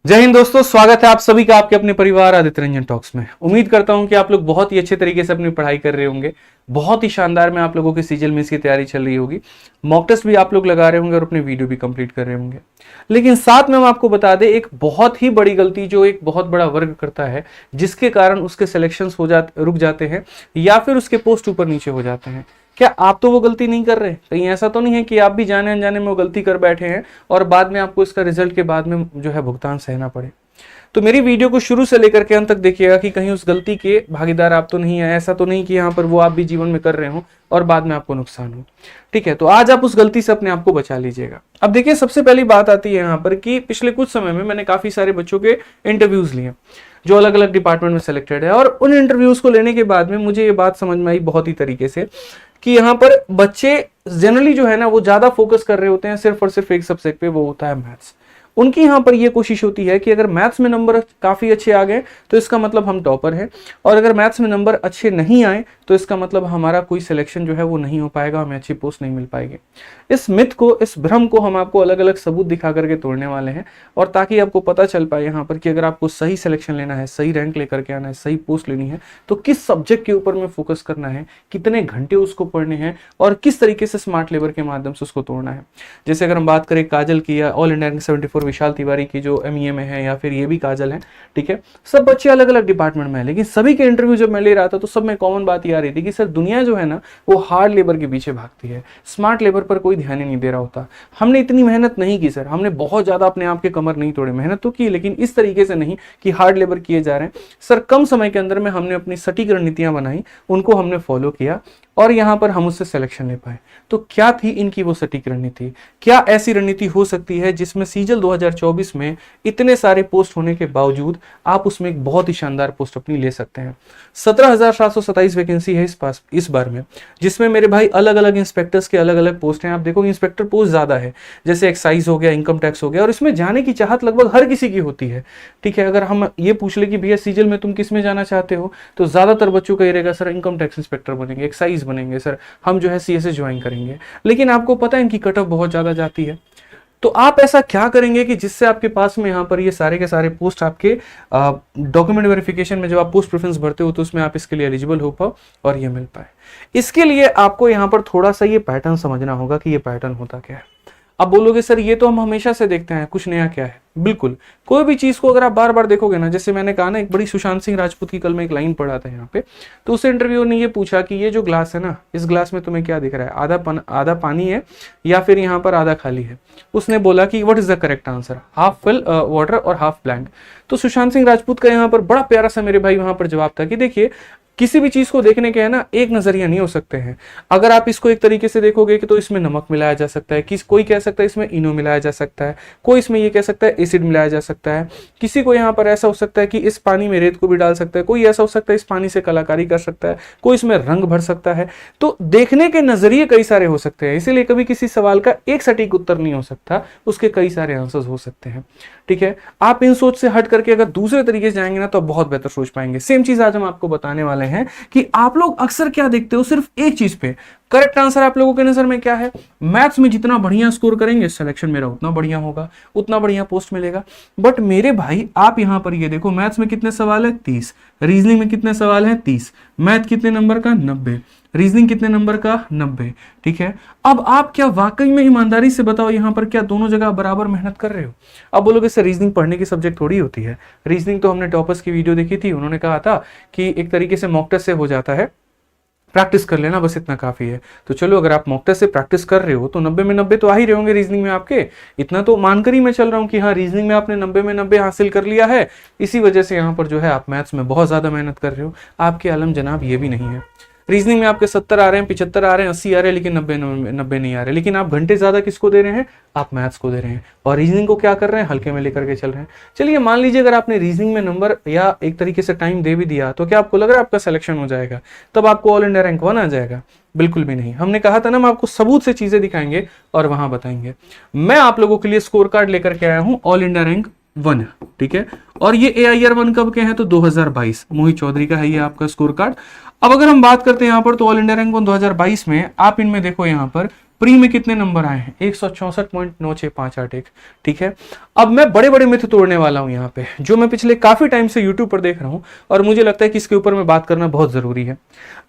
जय हिंद दोस्तों, स्वागत है आप सभी का आपके अपने परिवार आदित्य रंजन टॉक्स में। उम्मीद करता हूं कि आप लोग बहुत ही अच्छे तरीके से अपनी पढ़ाई कर रहे होंगे। बहुत ही शानदार में आप लोगों की सीजल मेंस की तैयारी चल रही होगी। मॉक टेस्ट भी आप लोग लगा रहे होंगे और अपने वीडियो भी कंप्लीट कर रहे होंगे। लेकिन साथ में हम आपको बता दें एक बहुत ही बड़ी गलती जो एक बहुत बड़ा वर्ग करता है, जिसके कारण उसके सिलेक्शन रुक जाते हैं या फिर उसके पोस्ट ऊपर नीचे हो जाते हैं। क्या आप तो वो गलती नहीं कर रहे? कहीं ऐसा तो नहीं है कि आप भी जाने अनजाने में वो गलती कर बैठे हैं और बाद में आपको इसका रिजल्ट के बाद में जो है भुगतान सहना पड़े? तो मेरी वीडियो को शुरू से लेकर के अंत तक देखिएगा कि कहीं उस गलती के भागीदार आप तो नहीं है। ऐसा तो नहीं कि यहाँ पर वो आप भी जीवन में कर रहे हो और बाद में आपको नुकसान हो। ठीक है, तो आज आप उस गलती से अपने आप को बचा लीजिएगा। अब देखिए, सबसे पहली बात आती है यहाँ पर कि पिछले कुछ समय में मैंने काफी सारे बच्चों के इंटरव्यूज लिए जो अलग अलग डिपार्टमेंट में सिलेक्टेड है, और उन इंटरव्यूज को लेने के बाद में मुझे ये बात समझ में आई बहुत ही तरीके से कि यहाँ पर बच्चे जनरली जो है ना वो ज्यादा फोकस कर रहे होते हैं सिर्फ और सिर्फ एक सब्जेक्ट पे, वो होता है मैथ्स। उनकी यहाँ पर ये कोशिश होती है कि अगर मैथ्स में नंबर काफी अच्छे आ गए तो इसका मतलब हम टॉपर हैं, और अगर मैथ्स में नंबर अच्छे नहीं आए तो इसका मतलब हमारा कोई सिलेक्शन जो है वो नहीं हो पाएगा, हमें अच्छी पोस्ट नहीं मिल पाएगी। इस मिथ को, इस भ्रम को हम आपको अलग अलग सबूत दिखा करके तोड़ने वाले हैं, और ताकि आपको पता चल पाए यहाँ पर कि अगर आपको सही सिलेक्शन लेना है, सही रैंक लेकर के आना है, सही पोस्ट लेनी है, तो किस सब्जेक्ट के ऊपर में फोकस करना है, कितने घंटे उसको पढ़ने हैं और किस तरीके से स्मार्ट लेबर के माध्यम से उसको तोड़ना है। जैसे अगर हम बात करें काजल की या ऑल इंडिया रैंक 74 विशाल तिवारी की जो एमईए में है, या फिर ये भी काजल है, ठीक है, सब बच्चे अलग अलग डिपार्टमेंट में है, लेकिन सभी के इंटरव्यू जब मैं ले रहा था तो सब में कॉमन बात ये आ रही थी कि सर दुनिया जो है ना वो हार्ड लेबर के पीछे भागती है, स्मार्ट लेबर पर कोई ध्यान ही नहीं दे रहा होता। हमने इतनी मेहनत नहीं की सर, हमने बहुत ज्यादा अपने आप के कमर नहीं तोड़े, मेहनत तो की लेकिन इस तरीके से नहीं कि हार्ड लेबर किए जा रहे हैं सर। कम समय के अंदर में हमने अपनी सटीक रणनीतियां बनाई, उनको हमने फॉलो किया और यहां पर हम उससे सिलेक्शन ले पाए। तो क्या थी इनकी वो सटीक रणनीति? क्या ऐसी रणनीति हो सकती है जिसमें सीजल 2024 में इतने सारे पोस्ट होने के बावजूद आप उसमें एक बहुत ही शानदार पोस्ट अपनी ले सकते हैं? 17,727 वैकेंसी है इस बार में, जिसमें मेरे भाई अलग अलग इंस्पेक्टर्स के अलग अलग पोस्ट हैं। आप देखोगे इंस्पेक्टर पोस्ट ज्यादा है, जैसे एक्साइज हो गया, इनकम टैक्स हो गया, और इसमें जाने की चाहत लगभग हर किसी की होती है। ठीक है, अगर हम ये पूछ ले कि भैया सीजल में तुम किस में जाना चाहते हो, तो ज्यादातर बच्चों का ये रहेगा सर इनकम टैक्स इंस्पेक्टर बनेंगे, एक्साइज बनेंगे सर, हम जो है सीएसए ज्वाइन करेंगे। लेकिन आपको पता है इनकी कट ऑफ बहुत ज्यादा जाती है। तो आप ऐसा क्या करेंगे कि जिससे आपके पास में यहाँ पर ये सारे के सारे पोस्ट आपके डॉक्यूमेंट वेरिफिकेशन में जब आप पोस्ट प्रेफरेंस भरते हो तो उसमें आप इसके लिए एलिजिबल हो पाओ और ये मिल पाए। इसके लिए आपको यहाँ पर थोड़ा सा ये पैटर्न समझना होगा कि ये पैटर्न होता क्या है। अब बोलोगे सर ये तो हम हमेशा से देखते हैं, कुछ नया क्या है? बिल्कुल, कोई भी चीज को अगर आप बार बार देखोगे ना, जैसे मैंने कहा ना, एक बड़ी सुशांत सिंह राजपूत की कल मैं एक लाइन पढ़ा था यहाँ पे, तो उस इंटरव्यूअर ने ये पूछा कि ये जो ग्लास है ना, इस ग्लास में तुम्हें क्या दिख रहा है, आधा पानी है या फिर यहाँ पर आधा खाली है? उसने बोला कि what is the correct answer, half fill water और हाफ ब्लैंक। तो सुशांत सिंह राजपूत का यहाँ पर बड़ा प्यारा सा मेरे भाई वहां पर जवाब था कि देखिए, किसी भी चीज को देखने के है ना एक नजरिया नहीं हो सकते हैं। अगर आप इसको एक तरीके से देखोगे कि तो इसमें नमक मिलाया जा सकता है, कोई कह सकता है इसमें इनो मिलाया जा सकता है, कोई इसमें ये कह सकता है एसिड मिलाया जा सकता है, किसी को यहाँ पर ऐसा हो सकता है कि इस पानी में रेत को भी डाल सकता है, कोई ऐसा हो सकता है इस पानी से कलाकारी कर सकता है, कोई इसमें रंग भर सकता है। तो देखने के नजरिए कई सारे हो सकते हैं, इसीलिए कभी किसी सवाल का एक सटीक उत्तर नहीं हो सकता, उसके कई सारे आंसर्स हो सकते हैं। ठीक है, आप इन सोच से हट करके अगर दूसरे तरीके से जाएंगे ना तो बहुत बेहतर सोच पाएंगे। सेम चीज आज हम आपको बताने वाले हैं कि आप लोग अक्सर क्या देखते हो, सिर्फ एक चीज पे करेक्ट आंसर आप लोगों के नजर में क्या है? मैथ्स में जितना बढ़िया स्कोर करेंगे सिलेक्शन मेरा उतना बढ़िया होगा, उतना बढ़िया पोस्ट मिलेगा। बट मेरे भाई आप यहां पर ये देखो, मैथ्स में कितने सवाल है? 30। रीजनिंग में कितने सवाल है? 30। मैथ कितने नंबर का? 90। रीजनिंग कितने नंबर का? 90। ठीक है, अब आप क्या वाकई में ईमानदारी से बताओ यहां पर क्या दोनों जगह बराबर मेहनत कर रहे हो? अब बोलोगे सर रीजनिंग पढ़ने की सब्जेक्ट थोड़ी होती है। रीजनिंग तो हमने टॉपर्स की वीडियो देखी थी, उन्होंने कहा था कि एक तरीके से मॉक टेस्ट से हो जाता है, प्रैक्टिस कर लेना बस इतना काफी है। तो चलो, अगर आप मॉक टेस्ट से प्रैक्टिस कर रहे हो तो 90 में 90 तो आ ही रहे होंगे रीजनिंग में आपके। इतना तो मानकर ही मैं चल रहा हूं कि हाँ रीजनिंग में आपने 90 में 90 हासिल कर लिया है, इसी वजह से यहाँ पर जो है आप मैथ्स में बहुत ज्यादा मेहनत कर रहे हो। आपके आलम जनाब ये भी नहीं है। रीजनिंग में आपके 70 आ रहे हैं, 75 आ रहे हैं, 80 आ रहे हैं, लेकिन 90 नहीं आ रहे। लेकिन आप घंटे ज्यादा किसको दे रहे हैं? आप मैथ्स को दे रहे हैं, और रीजनिंग को क्या कर रहे हैं? हल्के में लेकर के चल रहे हैं। चलिए मान लीजिए अगर आपने रीजनिंग में नंबर या एक तरीके से टाइम दे भी दिया, तो क्या आपको लग रहा है आपका सिलेक्शन हो जाएगा, तब आपको ऑल इंडिया रैंक 1 आ जाएगा? बिल्कुल भी नहीं। हमने कहा था ना, हम आपको सबूत से चीजें दिखाएंगे और वहां बताएंगे। मैं आप लोगों के लिए स्कोर कार्ड लेकर के आया हूं ऑल इंडिया रैंक 1। ठीक है, और ये AIR 1 कब के हैं? तो 2022 मोहित चौधरी का है ये आपका स्कोर कार्ड। अब अगर हम बात करते हैं यहाँ पर, तो ऑल इंडिया रैंक 1 2022 में आप इनमें देखो यहाँ पर प्री में कितने नंबर आए हैं? 164.9651, ठीक है। अब मैं बड़े बड़े मिथ तोड़ने वाला हूं यहाँ पे, जो मैं पिछले काफी टाइम से यूट्यूब पर देख रहा हूं, और मुझे लगता है कि इसके ऊपर मैं बात करना बहुत जरूरी है।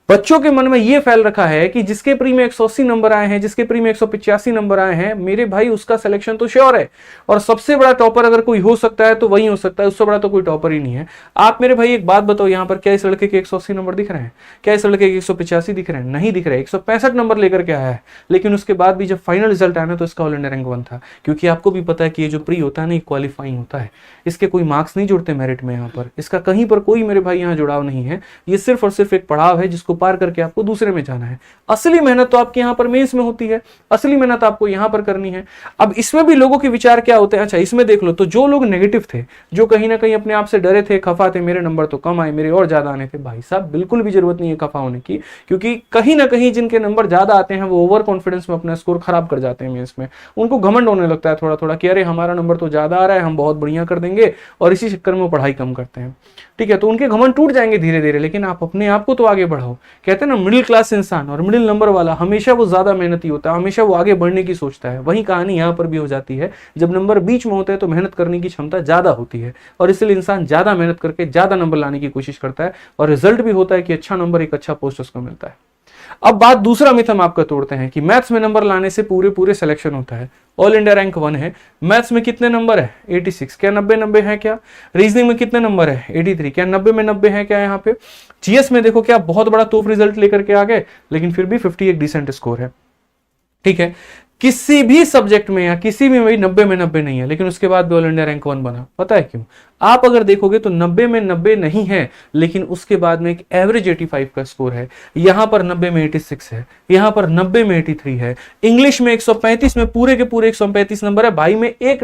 बच्चों के मन में यह फैल रखा है कि जिसके प्री में 180 नंबर आए हैं, जिसके प्री में 185 नंबर आए हैं, मेरे भाई उसका सिलेक्शन तो श्योर है, और सबसे बड़ा टॉपर अगर कोई हो सकता है तो वही हो सकता है, उससे बड़ा तो कोई टॉपर ही नहीं है। आप मेरे भाई एक बात बताओ, यहाँ पर क्या इस लड़के के 180 नंबर दिख रहे हैं? क्या इस लड़के के 185 दिख रहे हैं? नहीं दिख रहे। 165 नंबर लेकर के आया है, लेकिन उसके बाद भी जब फाइनल रिजल्ट आया ना तो इसका ऑल इंडिया रैंक 1 था। क्योंकि आपको भी पता है कि ये जो प्री होता है ना, क्वालिफाइंग होता है, इसके कोई मार्क्स नहीं जुड़ते मेरिट में। यहाँ पर इसका कहीं पर कोई मेरे भाई यहाँ जुड़ाव नहीं है, ये सिर्फ और सिर्फ एक पड़ाव है जिसको पार करके आपको दूसरे में जाना है। असली मेहनत तो आपके यहाँ पर मेंस में होती है, असली मेहनत आपको यहाँ पर करनी है। अब इसमें भी लोगों के विचार क्या होते हैं? अच्छा, इसमें देख लो तो जो लोग नेगेटिव थे, जो कहीं ना कहीं अपने आप से डरे थे, खफा थे, मेरे नंबर तो कम आए, मेरे और ज्यादा आने थे, भाई साहब बिल्कुल भी जरूरत नहीं है खफा होने की। क्योंकि कहीं ना कहीं जिनके नंबर ज्यादा आते हैं वो ओवर कॉन्फिडेंस में अपना स्कोर खराब कर जाते हैं मेंस में। उनको घमंड होने लगता है थोड़ा थोड़ा कि अरे हमारा नंबर तो ज्यादा आ रहा है, हम बहुत बढ़िया कर देंगे, और इसी चक्कर में वो पढ़ाई कम करते हैं, ठीक है। तो उनके घमंड टूट जाएंगे धीरे धीरे, लेकिन आप अपने आप को तो आगे बढ़ाओ। कहते हैं ना, मिडिल क्लास इंसान और मिडिल नंबर वाला हमेशा वो ज्यादा मेहनती होता है, हमेशा वो आगे बढ़ने की सोचता है। वही कहानी यहाँ पर भी हो जाती है, जब नंबर बीच में होते हैं तो मेहनत करने की क्षमता ज्यादा होती है, और इसलिए इंसान ज्यादा मेहनत करके ज्यादा नंबर लाने की कोशिश करता है, और रिजल्ट भी होता है कि अच्छा नंबर, एक अच्छा पोस्ट उसको मिलता है। अब बात दूसरा मिथ हम आपका तोड़ते हैं कि मैथ्स में नंबर लाने से पूरे पूरे सिलेक्शन होता है। ऑल इंडिया रैंक 1 है, मैथ्स में कितने नंबर है? 86। क्या 90 है क्या? रीजनिंग में कितने नंबर है? 83। क्या 90 में 90 है क्या? यहाँ पे जीएस में देखो क्या बहुत बड़ा तोप रिजल्ट लेकर के आ गए, लेकिन फिर भी 50 एक डिसेंट स्कोर है, ठीक है। किसी भी सब्जेक्ट में या किसी भी 90 में 90 नहीं है, लेकिन उसके बाद भी ऑल इंडिया रैंक 1 बना। पता है क्यों? आप अगर देखोगे तो 90 में 90 नहीं है, लेकिन उसके बाद में एक एवरेज 85 का स्कोर है। यहां पर 90 में 86 है, यहां पर 90 में 83 है। इंग्लिश में 135 में पूरे के पूरे 135 नंबर है। भाई ने एक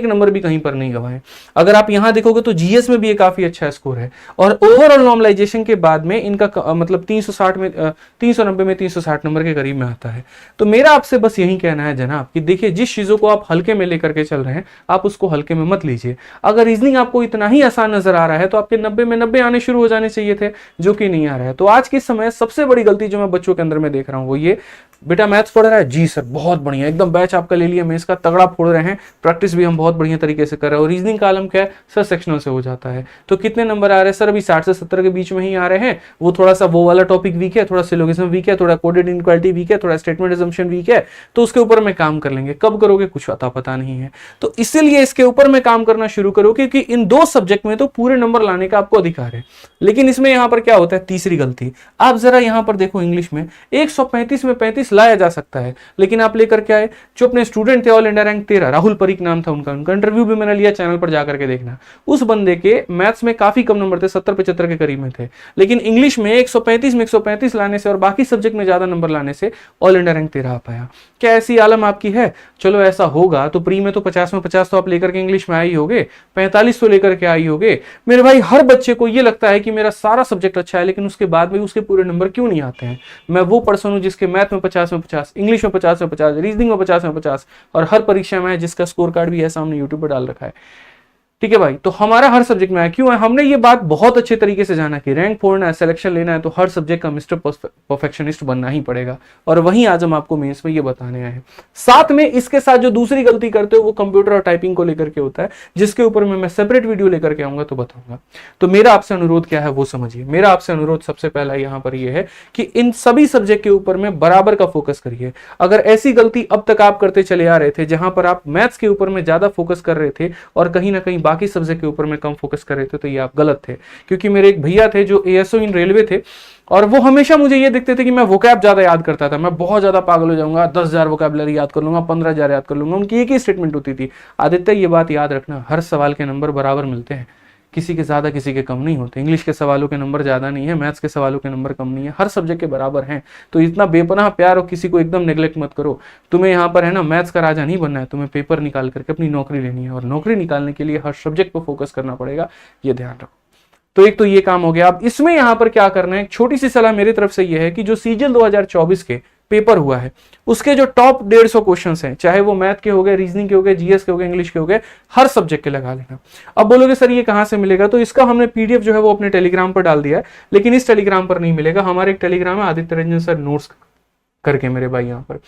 नंबर भी कहीं पर नहीं गवाए। अगर आप यहां देखोगे तो जीएस में भी एक काफी अच्छा स्कोर है, और ओवरऑल नॉर्मलाइजेशन के बाद में इनका मतलब 390 में 360 नंबर के करीब में आता है। तो मेरा आपसे बस यही कहना है जनाब कि देखिए, जिस चीजों को आप हल्के में लेकर के चल रहे हैं, आप उसको हल्के में मत लीजिए। अगर रीजनिंग आपको इतना ही आसान नजर आ रहा है तो आपके 90 में 90 आने शुरू हो जाने चाहिए थे, जो कि नहीं आ रहा है। तो आज के समय सबसे बड़ी गलती जो मैं बच्चों के अंदर में देख रहा हूं वो ये, बेटा मैथ्स पढ़ रहा है जी सर बहुत बढ़िया, एकदम बैच आपका ले लिया, मैं इसका तगड़ा फोड़ रहे हैं, प्रैक्टिस भी हम बहुत बढ़िया तरीके से कर रहे हैं। और रीजनिंग का आलम क्या है सर? सेक्शनल से हो जाता है। तो कितने नंबर आ रहे हैं सर? अभी 60 से 70 के बीच में ही आ रहे हैं। वो थोड़ा सा वो वाला टॉपिक वीक है, थोड़ा सिलोगिज्म वीक है, थोड़ा कोडेड इनइक्वालिटी वीक है, थोड़ा स्टेटमेंट असम्पशन वीक है, तो उसके ऊपर में काम कर लेंगे। कब करोगे कुछ पता नहीं है। तो इसीलिए इसके ऊपर में काम करना शुरू करो, क्योंकि इन दो सब्जेक्ट में तो पूरे नंबर लाने का आपको अधिकार है। लेकिन इसमें यहां पर क्या होता है? तीसरी गलती आप जरा यहां पर देखो, इंग्लिश में 135 में 35 लाया जा सकता है, लेकिन आप लेकर के आए जो अपने स्टूडेंट थे ऑल इंडिया रैंक 13, राहुल परीक नाम था उनका इंटरव्यू भी मैंने लिया, चैनल पर जाकर के देखना। उस बंदे के मैथ्स में काफी कम नंबर थे, 70-75 के करीब में थे, लेकिन इंग्लिश में 135 में 135 लाने से और बाकी सब्जेक्ट में ज्यादा नंबर लाने से ऑल इंडिया रैंक 13 आ पाया। क्या ऐसी आलम आपकी है? चलो ऐसा होगा तो प्री में तो 50 में 50 तो आप लेकर के इंग्लिश में आई होगे, 45 तो लेकर के आई होगे। मेरे भाई हर बच्चे को ये लगता है कि मेरा सारा सब्जेक्ट अच्छा है, लेकिन उसके बाद में उसके पूरे नंबर क्यों नहीं आते हैं? मैं वो पर्सन हूं जिसके मैथ में 50 में 50, इंग्लिश में 50 में 50, रीजनिंग में 50 में 50, और हर परीक्षा में है जिसका स्कोर कार्ड भी है सामने यूट्यूब पर डाल रखा है। ठीक है भाई, तो हमारा हर सब्जेक्ट में है। क्यों है? हमने ये बात बहुत अच्छे तरीके से जाना कि रैंक फोड़ना है, सिलेक्शन लेना है, तो हर सब्जेक्ट का मिस्टर परफेक्शनिस्ट बनना ही पड़ेगा। और वहीं आज हम आपको मेंस में ये बताने आए हैं। साथ में इसके साथ जो दूसरी गलती करते हो वो कंप्यूटर और टाइपिंग को लेकर के होता है, जिसके ऊपर मैं सेपरेट वीडियो लेकर के आऊंगा तो बताऊंगा। तो मेरा आपसे अनुरोध क्या है वो समझिए। मेरा आपसे अनुरोध सबसे पहला यहां पर यह है कि इन सभी सब्जेक्ट के ऊपर में बराबर का फोकस करिए। अगर ऐसी गलती अब तक आप करते चले आ रहे थे जहां पर आप मैथ्स के ऊपर में ज्यादा फोकस कर रहे थे और कहीं ना कहीं बाकी सब्जेक्ट के ऊपर में कम फोकस कर रहे थे, तो ये आप गलत थे। क्योंकि मेरे एक भैया थे जो एएसओ इन रेलवे थे, और वो हमेशा मुझे ये देखते थे कि मैं वोकैब ज्यादा याद करता था, मैं बहुत ज्यादा पागल हो जाऊंगा, 10,000 वोकैबुलरी याद कर लूंगा, 15,000 याद कर लूंगा। उनकी एक ही स्टेटमेंट होती थी, आदित्य ये बात याद रखना, हर सवाल के नंबर बराबर मिलते हैं, किसी के ज्यादा किसी के कम नहीं होते। इंग्लिश के सवालों के नंबर ज्यादा नहीं है, मैथ्स के सवालों के नंबर कम नहीं है, हर सब्जेक्ट के बराबर हैं। तो इतना बेपनाह प्यार और किसी को एकदम नेग्लेक्ट मत करो। तुम्हें यहाँ पर है ना मैथ्स का राजा नहीं बनना है, तुम्हें पेपर निकाल करके अपनी नौकरी लेनी है, और नौकरी निकालने के लिए हर सब्जेक्ट पर फोकस करना पड़ेगा, ये ध्यान रखो। तो एक तो ये काम हो गया। अब इसमें यहां पर क्या करना है, एक छोटी सी सलाह मेरी तरफ से ये है कि जो सीजीएल 2024 के पेपर हुआ है उसके जो टॉप 150 क्वेश्चंस हैं, चाहे वो मैथ के हो गए, रीजनिंग के हो गए, जीएस के हो गए, इंग्लिश के हो गए, हर सब्जेक्ट के लगा लेना। अब बोलोगे सर ये कहां से मिलेगा, तो इसका हमने पीडीएफ जो है वो अपने टेलीग्राम पर डाल दिया है, लेकिन इस टेलीग्राम पर नहीं मिलेगा। हमारे एक टेलीग्राम है आदित्य रंजन सर नोट्स, करके मेरे भाई यहाँ पर।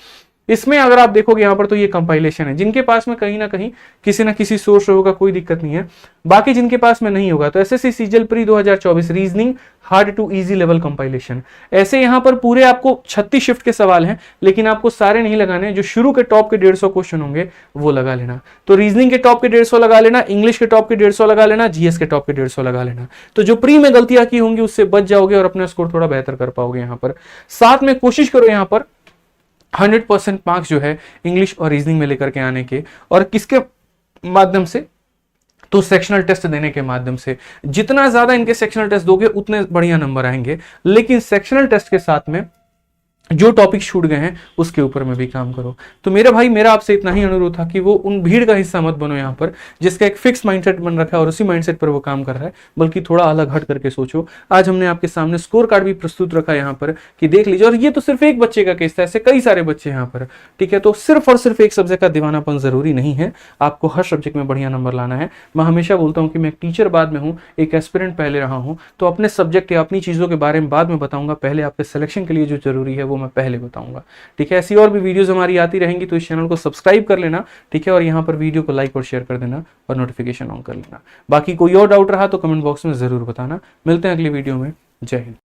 इसमें अगर आप देखोगे यहाँ पर तो ये कंपाइलेशन है, जिनके पास में कहीं ना कहीं किसी ना किसी सोर्स होगा कोई दिक्कत नहीं है, बाकी जिनके पास में नहीं होगा तो SSC CGL pre 2024 reasoning hard to easy level compilation. ऐसे यहाँ पर पूरे आपको 36 शिफ्ट के सवाल हैं, लेकिन आपको सारे नहीं लगाने, जो शुरू के टॉप के 150 क्वेश्चन होंगे वो लगा लेना। तो रीजनिंग के टॉप के 150 लगा लेना, इंग्लिश के टॉप के 150 लगा लेना, जीएस के टॉप के 150 लगा लेना। तो जो प्री में गलतियां की होंगी उससे बच जाओगे और अपना स्कोर थोड़ा बेहतर कर पाओगे। यहाँ पर साथ में कोशिश करो यहाँ पर 100% मार्क्स जो है इंग्लिश और रीजनिंग में लेकर के आने के, और किसके माध्यम से, तो सेक्शनल टेस्ट देने के माध्यम से। जितना ज्यादा इनके सेक्शनल टेस्ट दोगे उतने बढ़िया नंबर आएंगे, लेकिन सेक्शनल टेस्ट के साथ में जो टॉपिक छूट गए हैं उसके ऊपर में भी काम करो। तो मेरा भाई मेरा आपसे इतना ही अनुरोध था कि वो उन भीड़ का हिस्सा मत बनो यहाँ पर जिसका एक फिक्स माइंडसेट बन रखा है और उसी माइंडसेट पर वो काम कर रहा है, बल्कि थोड़ा अलग हट करके सोचो। आज हमने आपके सामने स्कोर कार्ड भी प्रस्तुत रखा है यहाँ पर कि देख लीजिए, और ये तो सिर्फ एक बच्चे का केस था, ऐसे कई सारे बच्चे यहाँ पर, ठीक है। तो सिर्फ और सिर्फ एक सब्जेक्ट का दीवानापन जरूरी नहीं है, आपको हर सब्जेक्ट में बढ़िया नंबर लाना है। मैं हमेशा बोलता हूँ कि मैं एक टीचर बाद में हूँ, एक एस्पिरेंट पहले रहा हूँ, तो अपने सब्जेक्ट या अपनी चीजों के बारे में बाद में बताऊंगा, पहले आपके सिलेक्शन के लिए जो जरूरी है वो मैं पहले बताऊंगा, ठीक है। ऐसी और भी वीडियोस हमारी आती रहेंगी, तो इस चैनल को सब्सक्राइब कर लेना, ठीक है, और यहाँ पर वीडियो को लाइक और शेयर कर देना और नोटिफिकेशन ऑन कर लेना। बाकी कोई और डाउट रहा तो कमेंट बॉक्स में जरूर बताना। मिलते हैं अगली वीडियो में। जय हिंद।